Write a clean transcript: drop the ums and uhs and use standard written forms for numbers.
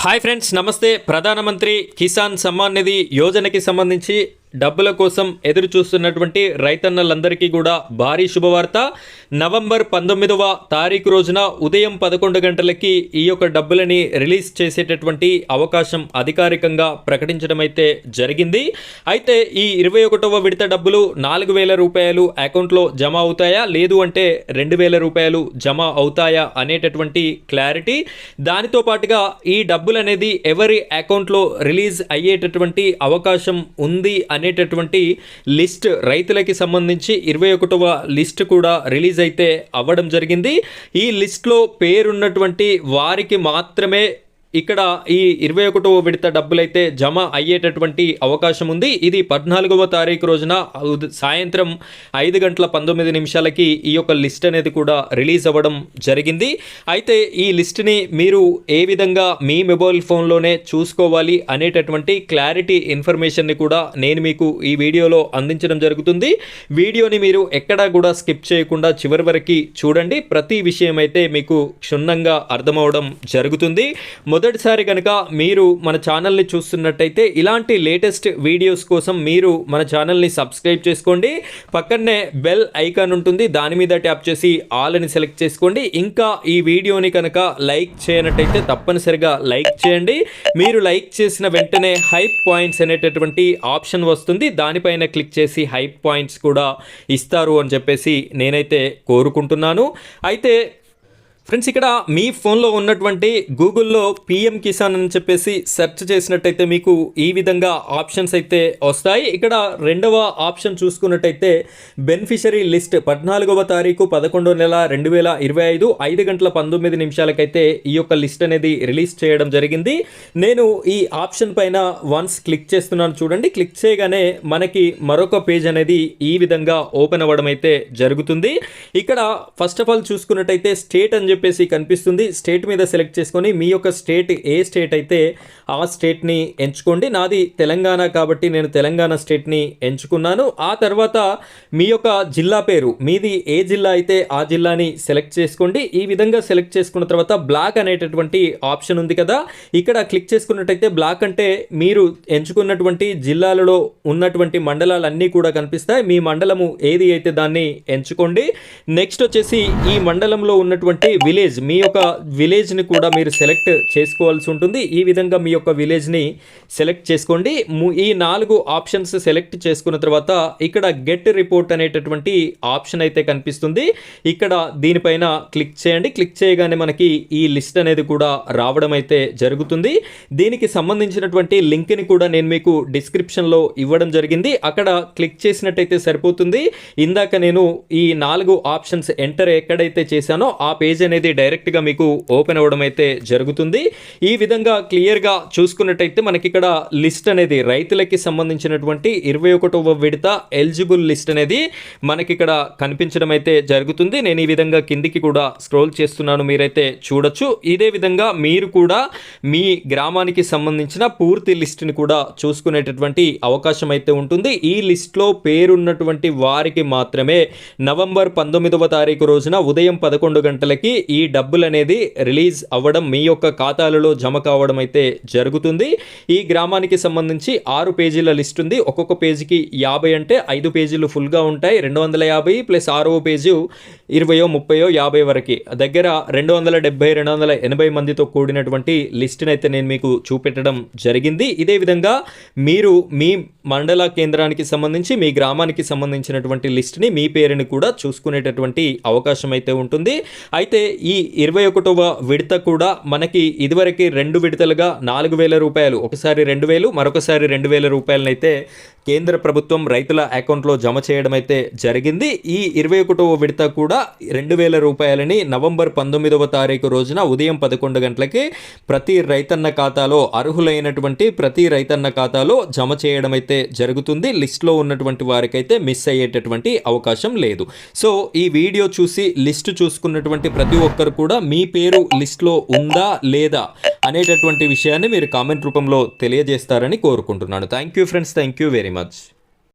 Hi friends, నమస్తే. ప్రధానమంత్రి కిసాన్ సమ్మాన్ నిధి యోజనకి సంబంధించి డబ్బుల కోసం ఎదురు చూస్తున్నటువంటి రైతన్నలందరికీ కూడా భారీ శుభవార్త. నవంబర్ 19వ తారీఖు రోజున ఉదయం 11 గంటలకి ఈ యొక్క డబ్బులని రిలీజ్ చేసేటటువంటి అవకాశం అధికారికంగా ప్రకటించడం అయితే జరిగింది. అయితే ఈ 21వ విడత డబ్బులు 4,000 రూపాయలు అకౌంట్లో జమ అవుతాయా, లేదు అంటే 2,000 రూపాయలు జమ అవుతాయా అనేటటువంటి క్లారిటీ, దానితో పాటుగా ఈ డబ్బులు అనేది ఎవరి అకౌంట్లో రిలీజ్ అయ్యేటటువంటి అవకాశం ఉంది అనేటటువంటి లిస్ట్, రైతులకి సంబంధించి 21వ లిస్ట్ కూడా రిలీజ్ అయితే అవ్వడం జరిగింది. ఈ లిస్ట్లో పేరున్నటువంటి వారికి మాత్రమే ఇక్కడ ఈ 21వ విడత డబ్బులైతే జమ అయ్యేటటువంటి అవకాశం ఉంది. ఇది 14వ తారీఖు రోజున సాయంత్రం 5:19 ఈ యొక్క లిస్ట్ అనేది కూడా రిలీజ్ అవ్వడం జరిగింది. అయితే ఈ లిస్ట్ని మీరు ఏ విధంగా మీ మొబైల్ ఫోన్లోనే చూసుకోవాలి అనేటటువంటి క్లారిటీ ఇన్ఫర్మేషన్ని కూడా నేను మీకు ఈ వీడియోలో అందించడం జరుగుతుంది. వీడియోని మీరు ఎక్కడా కూడా స్కిప్ చేయకుండా చివరి వరకు చూడండి. ప్రతి విషయం అయితే మీకు క్షుణ్ణంగా అర్థమవడం జరుగుతుంది. మొదటిసారి కనుక మీరు మన ఛానల్ని చూస్తున్నట్టయితే ఇలాంటి లేటెస్ట్ వీడియోస్ కోసం మీరు మన ఛానల్ని సబ్స్క్రైబ్ చేసుకోండి. పక్కనే బెల్ ఐకాన్ ఉంటుంది, దాని మీద ట్యాప్ చేసి ఆల్ అని సెలెక్ట్ చేసుకోండి. ఇంకా ఈ వీడియోని కనుక లైక్ చేయనట్టయితే తప్పనిసరిగా లైక్ చేయండి. మీరు లైక్ చేసిన వెంటనే హైప్ పాయింట్స్ అనేటటువంటి ఆప్షన్ వస్తుంది, దానిపైన క్లిక్ చేసి హైప్ పాయింట్స్ కూడా ఇస్తారు అని చెప్పేసి నేనైతే కోరుకుంటున్నాను. అయితే ఫ్రెండ్స్, ఇక్కడ మీ ఫోన్లో ఉన్నటువంటి గూగుల్లో పిఎం కిసాన్ అని చెప్పేసి సెర్చ్ చేసినట్టయితే మీకు ఈ విధంగా ఆప్షన్స్ అయితే వస్తాయి. ఇక్కడ రెండవ ఆప్షన్ చూసుకున్నట్టయితే బెనిఫిషరీ లిస్ట్ 14వ తారీఖు 11వ నెల 2025 5:19 ఈ యొక్క లిస్ట్ అనేది రిలీజ్ చేయడం జరిగింది. నేను ఈ ఆప్షన్ పైన వన్స్ క్లిక్ చేస్తున్నాను, చూడండి. క్లిక్ చేయగానే మనకి మరొక పేజ్ అనేది ఈ విధంగా ఓపెన్ అవ్వడం అయితే జరుగుతుంది. ఇక్కడ ఫస్ట్ ఆఫ్ ఆల్ చూసుకున్నట్టయితే స్టేట్ అని చెప్పేసి కనిపిస్తుంది. స్టేట్ మీద సెలెక్ట్ చేసుకొని మీ యొక్క స్టేట్ ఏ స్టేట్ అయితే ఆ స్టేట్ని ఎంచుకోండి. నాది తెలంగాణ కాబట్టి నేను తెలంగాణ స్టేట్ని ఎంచుకున్నాను. ఆ తర్వాత మీ యొక్క జిల్లా పేరు, మీది ఏ జిల్లా అయితే ఆ జిల్లాని సెలెక్ట్ చేసుకోండి. ఈ విధంగా సెలెక్ట్ చేసుకున్న తర్వాత బ్లాక్ అనేటటువంటి ఆప్షన్ ఉంది కదా, ఇక్కడ క్లిక్ చేసుకున్నట్టయితే బ్లాక్ అంటే మీరు ఎంచుకున్నటువంటి జిల్లాలలో ఉన్నటువంటి మండలాలన్నీ కూడా కనిపిస్తాయి. మీ మండలము ఏది అయితే దాన్ని ఎంచుకోండి. నెక్స్ట్ వచ్చేసి ఈ మండలంలో ఉన్నటువంటి విలేజ్, మీ యొక్క విలేజ్ని కూడా మీరు సెలెక్ట్ చేసుకోవాల్సి ఉంటుంది. ఈ విధంగా మీ యొక్క విలేజ్ని సెలెక్ట్ చేసుకోండి. ఈ 4 ఆప్షన్స్ సెలెక్ట్ చేసుకున్న తర్వాత ఇక్కడ గెట్ రిపోర్ట్ అనేటటువంటి ఆప్షన్ అయితే కనిపిస్తుంది. ఇక్కడ దీనిపైన క్లిక్ చేయండి. క్లిక్ చేయగానే మనకి ఈ లిస్ట్ అనేది కూడా రావడం అయితే జరుగుతుంది. దీనికి సంబంధించినటువంటి లింక్ని కూడా నేను మీకు డిస్క్రిప్షన్లో ఇవ్వడం జరిగింది. అక్కడ క్లిక్ చేసినట్టయితే సరిపోతుంది. ఇందాక నేను ఈ 4 ఆప్షన్స్ ఎంటర్ ఎక్కడైతే చేశానో ఆ పేజ్ అనేది డైరెక్ట్గా మీకు ఓపెన్ అవ్వడం అయితే జరుగుతుంది. ఈ విధంగా క్లియర్గా చూసుకున్నట్టయితే మనకి ఇక్కడ లిస్ట్ అనేది రైతులకి సంబంధించినటువంటి 21వ విడత ఎలిజిబుల్ లిస్ట్ అనేది మనకి ఇక్కడ కనిపించడం అయితే జరుగుతుంది. నేను ఈ విధంగా కిందికి కూడా స్క్రోల్ చేస్తున్నాను, మీరైతే చూడొచ్చు. ఇదే విధంగా మీరు కూడా మీ గ్రామానికి సంబంధించిన పూర్తి లిస్ట్ని కూడా చూసుకునేటటువంటి అవకాశం అయితే ఉంటుంది. ఈ లిస్ట్లో పేరున్నటువంటి వారికి మాత్రమే నవంబర్ 19వ తారీఖు రోజున ఉదయం 11 గంటలకి ఈ డబ్బులు అనేది రిలీజ్ అవ్వడం, మీ యొక్క ఖాతాలలో జమ కావడం అయితే జరుగుతుంది. ఈ గ్రామానికి సంబంధించి 6 పేజీల లిస్ట్ ఉంది. ఒక్కొక్క పేజీకి 50 అంటే 5 పేజీలు ఫుల్గా ఉంటాయి. 250 ప్లస్ 6వ పేజీ 20, 30, 50 వరకు దగ్గర 270, 280 మందితో కూడినటువంటి లిస్ట్ని అయితే నేను మీకు చూపెట్టడం జరిగింది. ఇదే విధంగా మీరు మీ మండల కేంద్రానికి సంబంధించి మీ గ్రామానికి సంబంధించినటువంటి లిస్ట్ని మీ పేరుని కూడా చూసుకునేటటువంటి అవకాశం అయితే ఉంటుంది. అయితే ఈ 21వ విడత కూడా మనకి ఇదివరకు 2 విడతలుగా 4,000 రూపాయలు, ఒకసారి 2,000 మరొకసారి 2,000 రూపాయలనైతే కేంద్ర ప్రభుత్వం రైతుల అకౌంట్లో జమ చేయడం అయితే జరిగింది. ఈ 21వ విడత కూడా 2,000 రూపాయలని నవంబర్ 19వ తారీఖు రోజున ఉదయం 11 గంటలకి ప్రతి రైతన్న ఖాతాలో, అర్హులైనటువంటి ప్రతి రైతన్న ఖాతాలో జమ చేయడం అయితే జరుగుతుంది. లిస్ట్లో ఉన్నటువంటి వారికైతే మిస్ అయ్యేటటువంటి అవకాశం లేదు. సో ఈ వీడియో చూసి లిస్ట్ చూసుకున్నటువంటి ప్రతి ఒక్కరు కూడా మీ పేరు లిస్ట్లో ఉందా లేదా అనేటటువంటి విషయాన్ని మీరు కామెంట్ రూపంలో తెలియజేస్తారని కోరుకుంటున్నాను. Thank you friends, thank you very much.